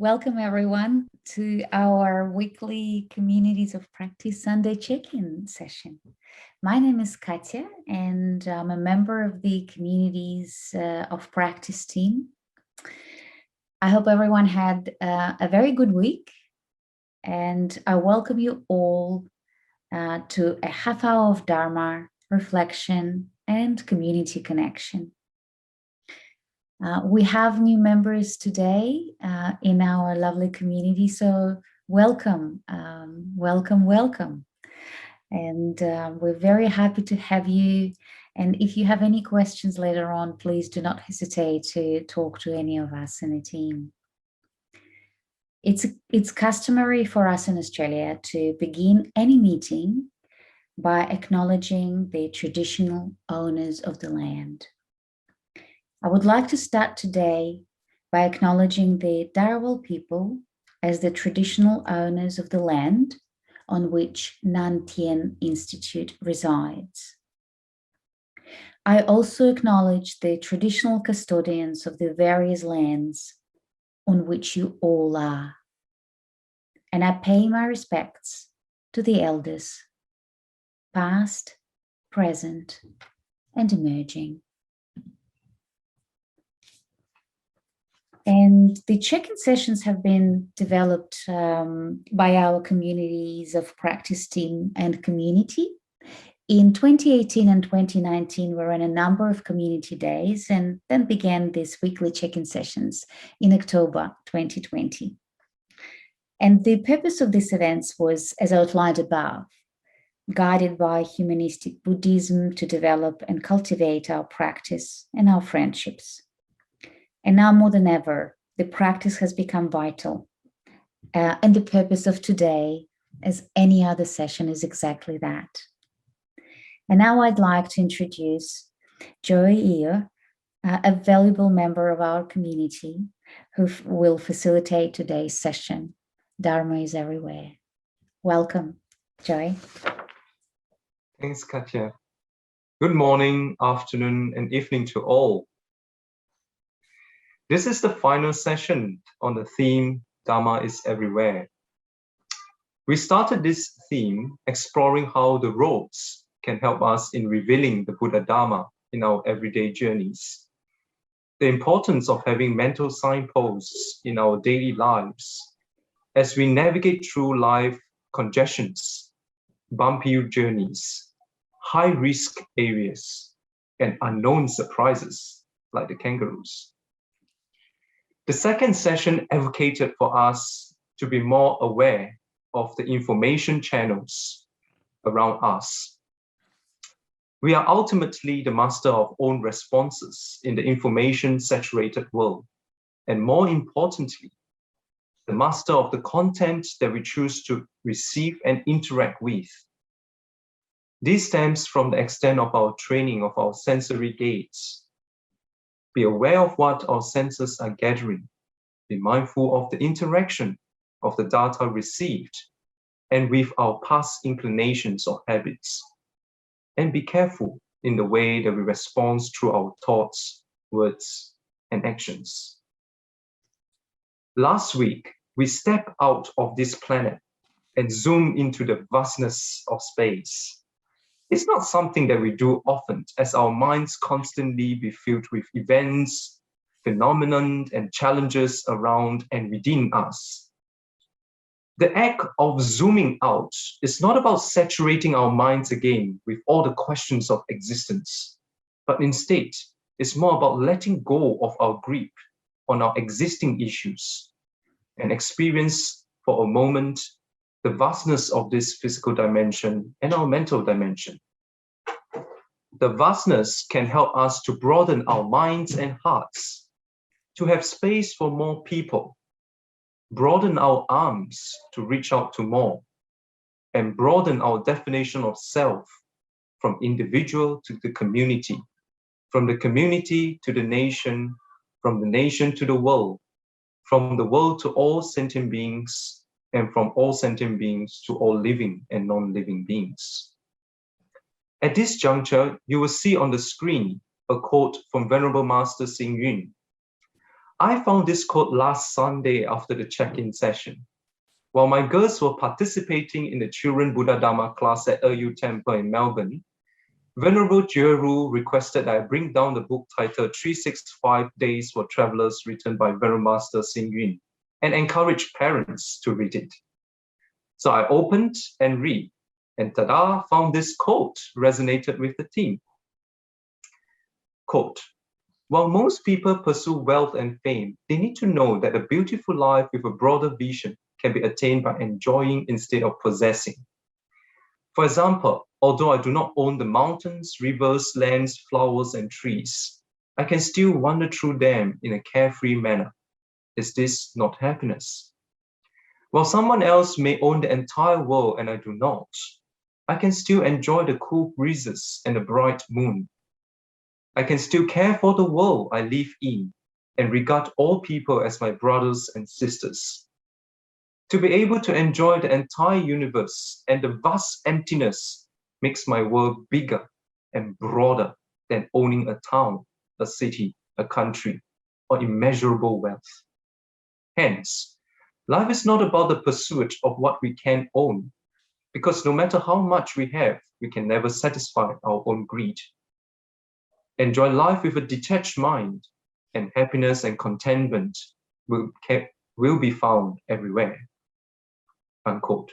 Welcome everyone to our weekly Communities of Practice Sunday check-in session. My name is Katya and I'm a member of the Communities of Practice team. I hope everyone had a very good week, and I welcome you all to a half hour of Dharma, reflection and community connection. We have new members today in our lovely community, so welcome, welcome. And we're very happy to have you. And if you have any questions later on, please do not hesitate to talk to any of us in the team. It's customary for us in Australia to begin any meeting by acknowledging the traditional owners of the land. I would like to start today by acknowledging the Dharawal people as the traditional owners of the land on which Nan Tien Institute resides. I also acknowledge the traditional custodians of the various lands on which you all are, and I pay my respects to the elders, past, present, and emerging. And the check-in sessions have been developed by our Communities of Practice team and community. In 2018 and 2019, we ran a number of community days and then began these weekly check-in sessions in October 2020. And the purpose of these events was, as outlined above, guided by humanistic Buddhism to develop and cultivate our practice and our friendships. And now more than ever, the practice has become vital. And the purpose of today, as any other session, is exactly that. And now I'd like to introduce Joey Ear, a valuable member of our community who will facilitate today's session. Dharma is everywhere. Welcome, Joey. Thanks, Katya. Good morning, afternoon, and evening to all. This is the final session on the theme, Dharma is everywhere. We started this theme exploring how the roads can help us in revealing the Buddha Dharma in our everyday journeys. The importance of having mental signposts in our daily lives as we navigate through life congestions, bumpy journeys, high-risk areas, and unknown surprises like the kangaroos. The second session advocated for us to be more aware of the information channels around us. We are ultimately the master of own responses in the information-saturated world, and more importantly, the master of the content that we choose to receive and interact with. This stems from the extent of our training of our sensory gates. Be aware of what our senses are gathering. Be mindful of the interaction of the data received and with our past inclinations or habits. And be careful in the way that we respond through our thoughts, words, and actions. Last week, we stepped out of this planet and zoomed into the vastness of space. It's not something that we do often, as our minds constantly be filled with events, phenomena, and challenges around and within us. The act of zooming out is not about saturating our minds again with all the questions of existence, but instead, it's more about letting go of our grip on our existing issues and experience for a moment the vastness of this physical dimension and our mental dimension. The vastness can help us to broaden our minds and hearts, to have space for more people, broaden our arms to reach out to more, and broaden our definition of self from individual to the community, from the community to the nation, from the nation to the world, from the world to all sentient beings, and from all sentient beings to all living and non-living beings. At this juncture, you will see on the screen a quote from Venerable Master Xing Yun. I found this quote last Sunday after the check-in session. While my girls were participating in the Children Buddha Dharma class at EU Temple in Melbourne, Venerable Jeru requested that I bring down the book titled 365 Days for Travelers, written by Venerable Master Xing Yun, and encouraged parents to read it. So I opened and read, and tada, found this quote resonated with the theme. Quote, while most people pursue wealth and fame, they need to know that a beautiful life with a broader vision can be attained by enjoying instead of possessing. For example, although I do not own the mountains, rivers, lands, flowers, and trees, I can still wander through them in a carefree manner. Is this not happiness? While someone else may own the entire world and I do not, I can still enjoy the cool breezes and the bright moon. I can still care for the world I live in and regard all people as my brothers and sisters. To be able to enjoy the entire universe and the vast emptiness makes my world bigger and broader than owning a town, a city, a country, or immeasurable wealth. Hence, life is not about the pursuit of what we can own, because no matter how much we have, we can never satisfy our own greed. Enjoy life with a detached mind, and happiness and contentment will be found everywhere. Unquote.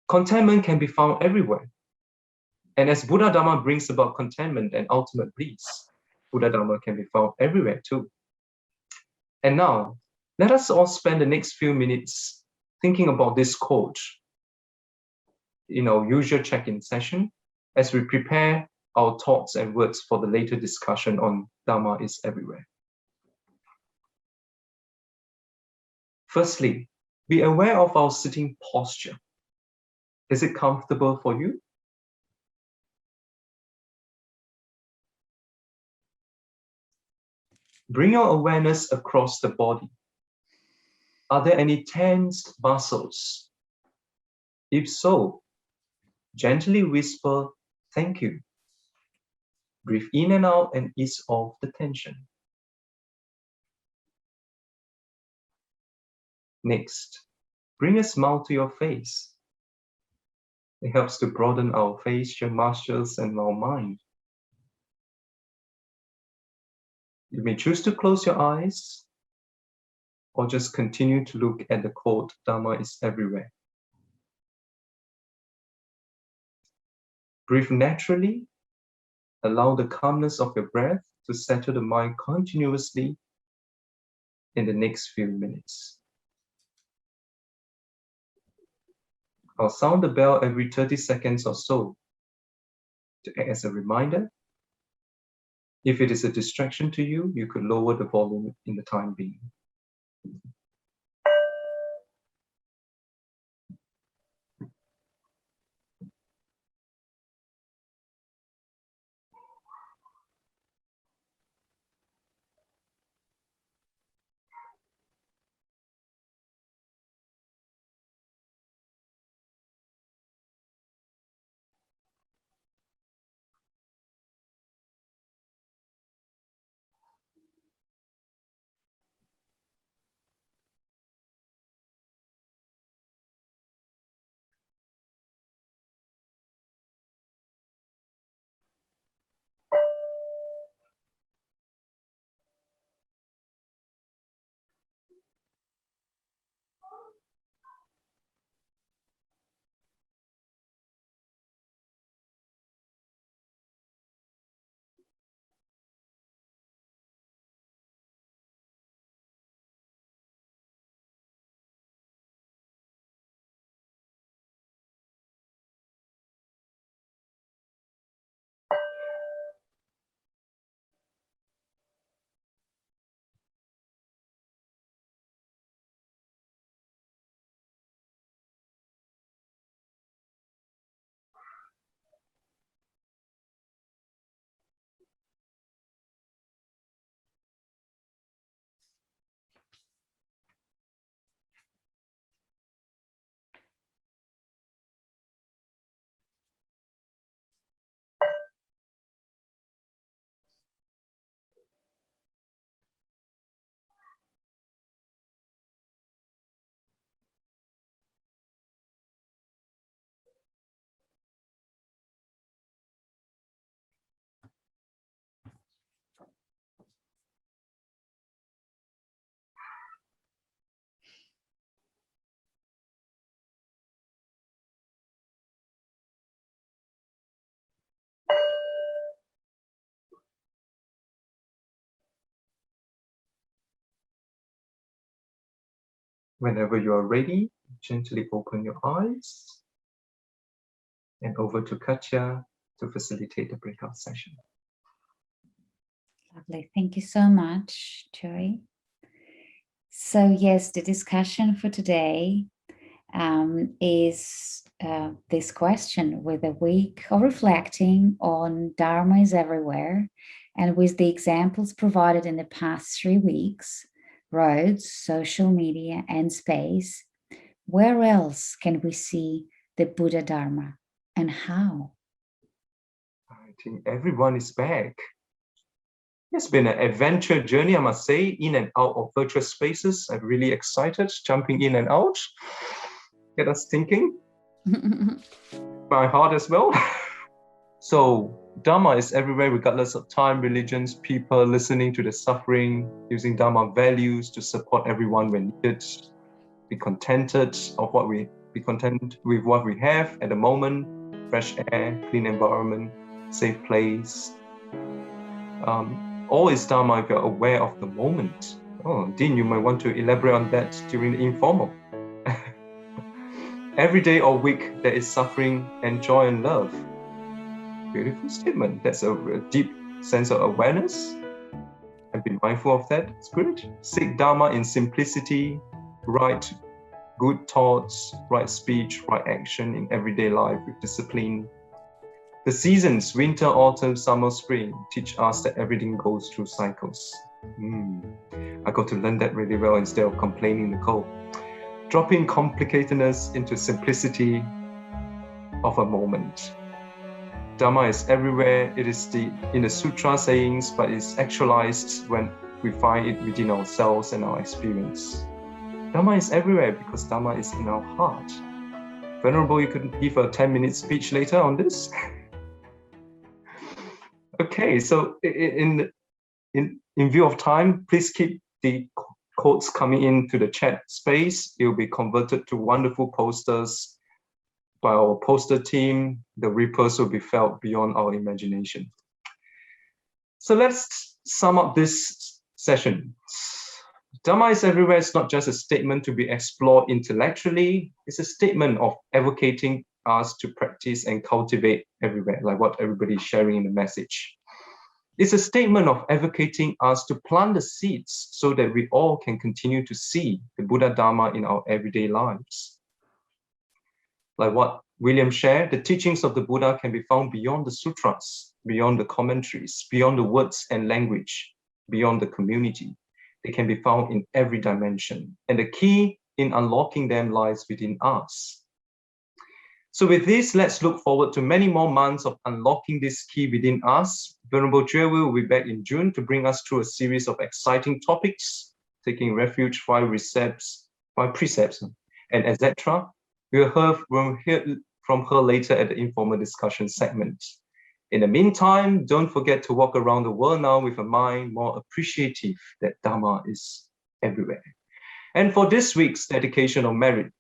Contentment can be found everywhere. And as Buddha Dharma brings about contentment and ultimate bliss, Buddha Dharma can be found everywhere too. And now, let us all spend the next few minutes thinking about this quote in our usual check-in session as we prepare our thoughts and words for the later discussion on Dharma is everywhere. Firstly, be aware of our sitting posture. Is it comfortable for you? Bring your awareness across the body. Are there any tensed muscles? If so, gently whisper, thank you. Breathe in and out and ease off the tension. Next, bring a smile to your face. It helps to broaden our facial muscles and our mind. You may choose to close your eyes or just continue to look at the quote, Dharma is everywhere. Breathe naturally. Allow the calmness of your breath to settle the mind continuously in the next few minutes. I'll sound the bell every 30 seconds or so to act as a reminder. If it is a distraction to you, you could lower the volume in the time being. Whenever you are ready, gently open your eyes and over to Katya to facilitate the breakout session. Lovely. Thank you so much, Joy. So yes, the discussion for today is this question with a week of reflecting on Dharma is everywhere, and with the examples provided in the past 3 weeks, roads, social media, and space, where else can we see the Buddha Dharma and how? I think everyone is back. It's been an adventure journey, I must say, in and out of virtual spaces. I'm really excited, jumping in and out. Get us thinking. My heart as well. So, Dharma is everywhere, regardless of time, religions, people, listening to the suffering, using Dharma values to support everyone when needed. Be contented with what we have at the moment. Fresh air, clean environment, safe place. All is Dharma if you're aware of the moment. Oh, Dean, you might want to elaborate on that during the informal. Every day or week, there is suffering and joy and love. Beautiful statement. That's a deep sense of awareness. And be mindful of that. It's good. Seek Dharma in simplicity, right good thoughts, right speech, right action in everyday life with discipline. The seasons, winter, autumn, summer, spring, teach us that everything goes through cycles. I got to learn that really well instead of complaining the cold. Dropping complicatedness into simplicity of a moment. Dharma is everywhere. It is in the sutra sayings, but it's actualized when we find it within ourselves and our experience. Dharma is everywhere because Dharma is in our heart. Venerable, you could give a 10-minute speech later on this. Okay, so in view of time, please keep the quotes coming into the chat space. It will be converted to wonderful posters by our poster team. The ripples will be felt beyond our imagination. So let's sum up this session. Dharma is everywhere is not just a statement to be explored intellectually. It's a statement of advocating us to practice and cultivate everywhere, like what everybody is sharing in the message. It's a statement of advocating us to plant the seeds so that we all can continue to see the Buddha Dharma in our everyday lives. Like what William shared, the teachings of the Buddha can be found beyond the sutras, beyond the commentaries, beyond the words and language, beyond the community. They can be found in every dimension. And the key in unlocking them lies within us. So with this, let's look forward to many more months of unlocking this key within us. Venerable Jue will be back in June to bring us through a series of exciting topics, taking refuge from precepts, and etc. We'll hear from her later at the informal discussion segment. In the meantime, don't forget to walk around the world now with a mind more appreciative that Dharma is everywhere. And for this week's dedication of merit,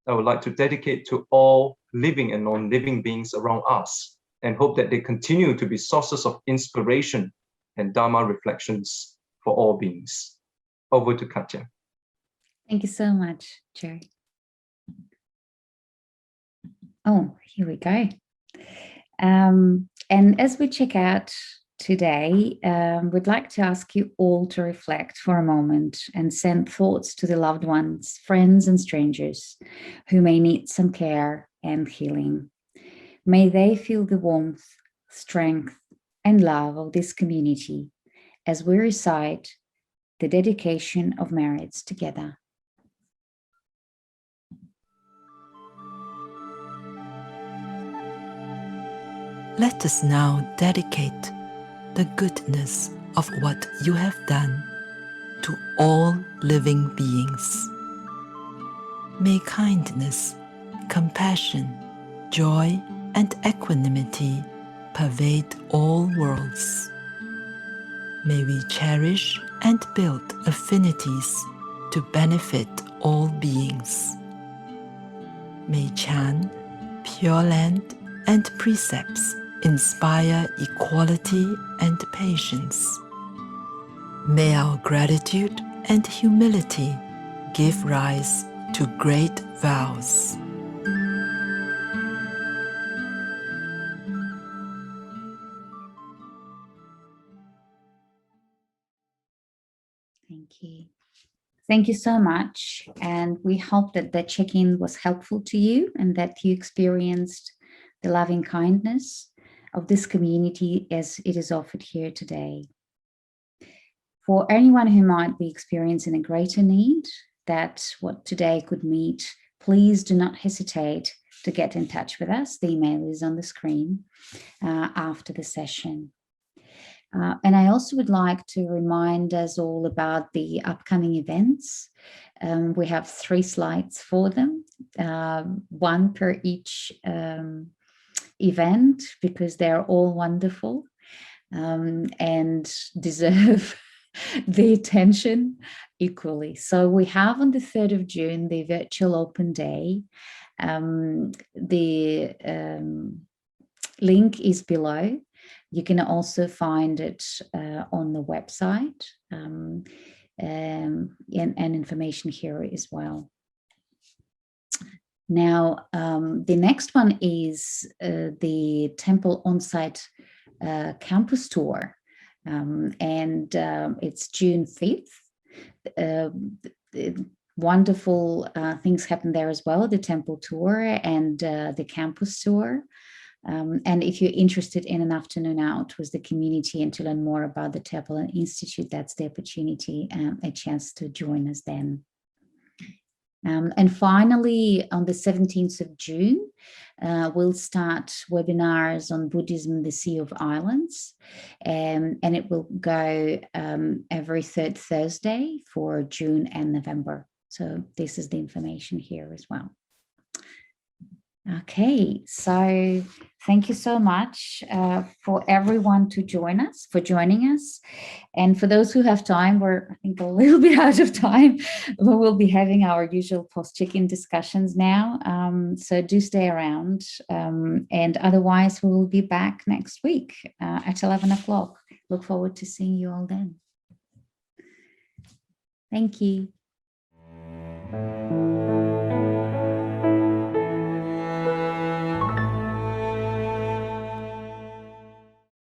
I would like to dedicate to all living and non-living beings around us and hope that they continue to be sources of inspiration and Dharma reflections for all beings. Over to Katya. Thank you so much, Jerry. Oh, here we go. And as we check out today, we'd like to ask you all to reflect for a moment and send thoughts to the loved ones, friends and strangers who may need some care and healing. May they feel the warmth, strength, and love of this community as we recite the dedication of merits together. Let us now dedicate the goodness of what you have done to all living beings. May kindness, compassion, joy, and equanimity pervade all worlds. May we cherish and build affinities to benefit all beings. May Chan, Pure Land, and precepts inspire equality and patience. May our gratitude and humility give rise to great vows. Thank you. Thank you so much. And we hope that that check-in was helpful to you and that you experienced the loving kindness of this community as it is offered here today. For anyone who might be experiencing a greater need that what today could meet, please do not hesitate to get in touch with us. The email is on the screen after the session. And I also would like to remind us all about the upcoming events. We have 3 slides for them, one per each event, because they're all wonderful and deserve the attention equally. So we have on the 3rd of June, the virtual open day. The link is below. You can also find it on the website and information here as well. Now, the next one is the temple on-site campus tour, and it's June 5th. Wonderful things happen there as well, the temple tour and the campus tour. And if you're interested in an afternoon out with the community and to learn more about the Temple and Institute, that's the opportunity, a chance to join us then. And finally, on the 17th of June, we'll start webinars on Buddhism, the Sea of Islands, and it will go every 3rd Thursday for June and November. So this is the information here as well. Okay, so thank you so much for everyone to joining us. And for those who have time, we're, I think, a little bit out of time, but we'll be having our usual post-check-in discussions now. So do stay around. And otherwise, we will be back next week at 11 o'clock. Look forward to seeing you all then. Thank you.